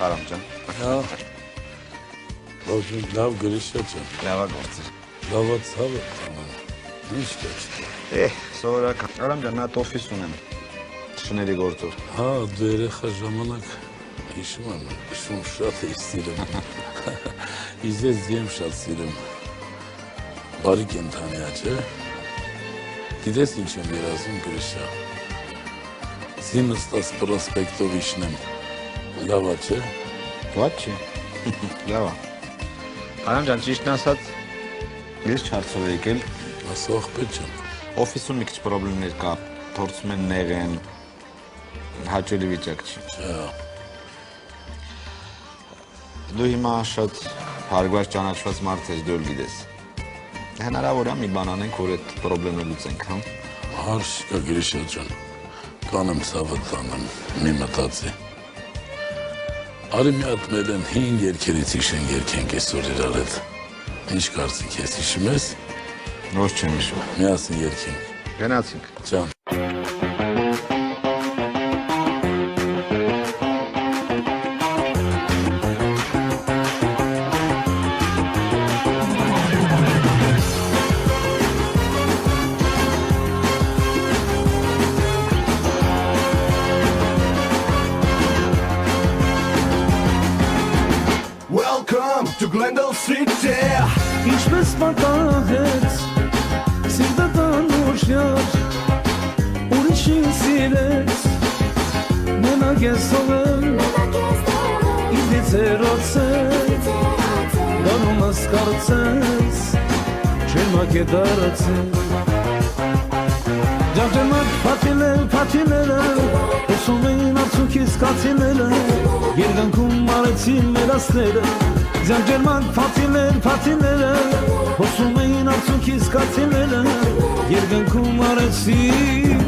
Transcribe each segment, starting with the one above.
Արամջան։ Հա։ Ողջույն, լավ Գրիշա ջան։ Լավա գործեր։ Լավա ցավը տանան։ Ինչ կա։ Սովորական։ Արամջան, նա օֆիս ունեմ։ Շների գործով։ Հա, դու երեխա ժամանակ հիշում եմ, շատ էի սիրում։ Իզես եմ շատ սիրում։ Բարի կենթանի է, չէ՞։ Գիտես ինչ եմ երազում Գրիշա։ Զինստաս պրոսպեկտով իշնեմ։ Լավ է, չէ՞։ Ված չի։ Լավ է։ Արամջան, ճիշտն ասած, ես չարցով եկել։ Ասա աղբետ ջան։ Օֆիսում մի քիչ պրոբլեմներ կա, փորձում են նեղեն, հաճելի վիճակ չի։ Չէ։ Դու հիմա շատ հարգված ճանաչված մարդ ես, դու գիտես։ Հնարավոր է մի բան անենք, որ այդ պրոբլեմը լուծենք, հա։ Հարց կա Գրիշա ջան։ Կանեմ ցավը տանեմ, մի մտածի։ Արի մի հատ մեր են 5 երգերից հիշեն երգենք այսօր իրար հետ։ Ինչ կարծիք ես, հիշում ես։ Ոչ չեմ հիշում։ Միասին երգենք։ Գնացինք։ Ջան։ Welcome to Glendale City. Ինչպես պատահեց սիրտը տանուշյար ուրիշին սիրեց մենակ ես ողել իդից երոցել դանումս կարծես չեմակ է դարացել Ջանջեմակ պատիները հոսում էին արցունքիս կացիները Երգանքում արեցին մեր ասները Ջանջեմակ պատիները հոսում էին արցունքիս կացիները Երգանքում արեցին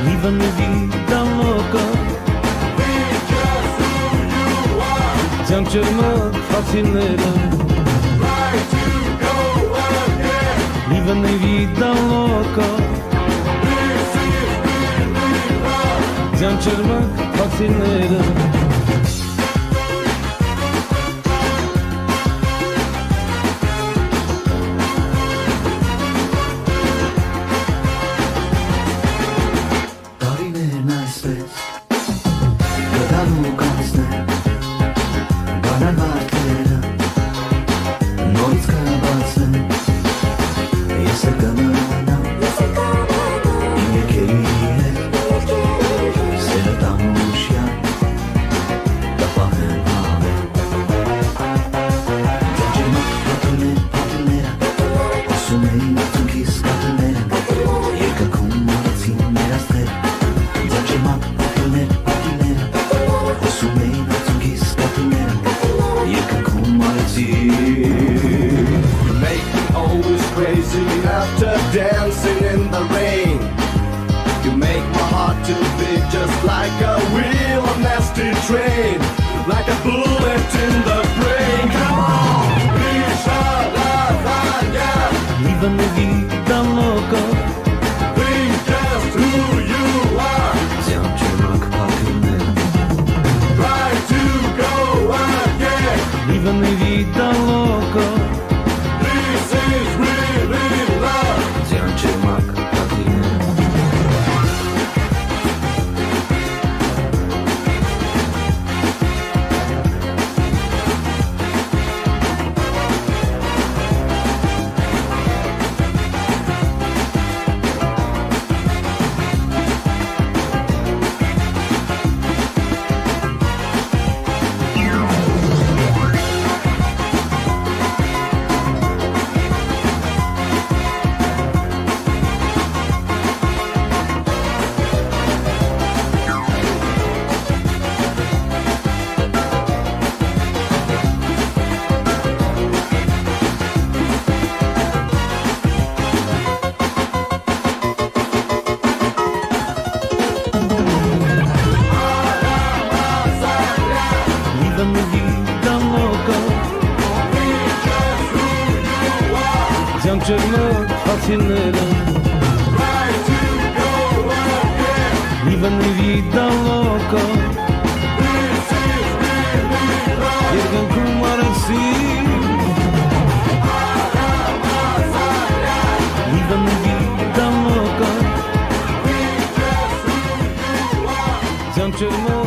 Viva mi vida loca Ջանջեմակ պատիները Viva mi vida loca Ջանջերմակ պատիները Տարիներն այսպես գտան ու կանցնեն Բանան վարդերը նորից կբացեն Ես է կմնամ իմ երկերի հետ Սերը տանուշյան տպահեն հավեն Ջանջերմակ պատիները հոսում էին արցունքիս կատիները Երկնքում արեցին մեր աստղերը Ջանջերմակ պատիները հոսում էին արցունքիս կատիները Երկնքում արեցին You make me always crazy after dancing in the rain. You make my heart to beat just like a wheel of nasty train, like a bullet in the brain. Come on, Grisha Lasagna, Viva mi vida loca be just who you are. Ջանջերմակ պատիները Try to go again. Viva mi vida loca This is really love. Ջանջերմակ պատիները Viva mi vida loca Ջանջերմակ պատիները Try to go again. Viva mi vida loca kaçırmak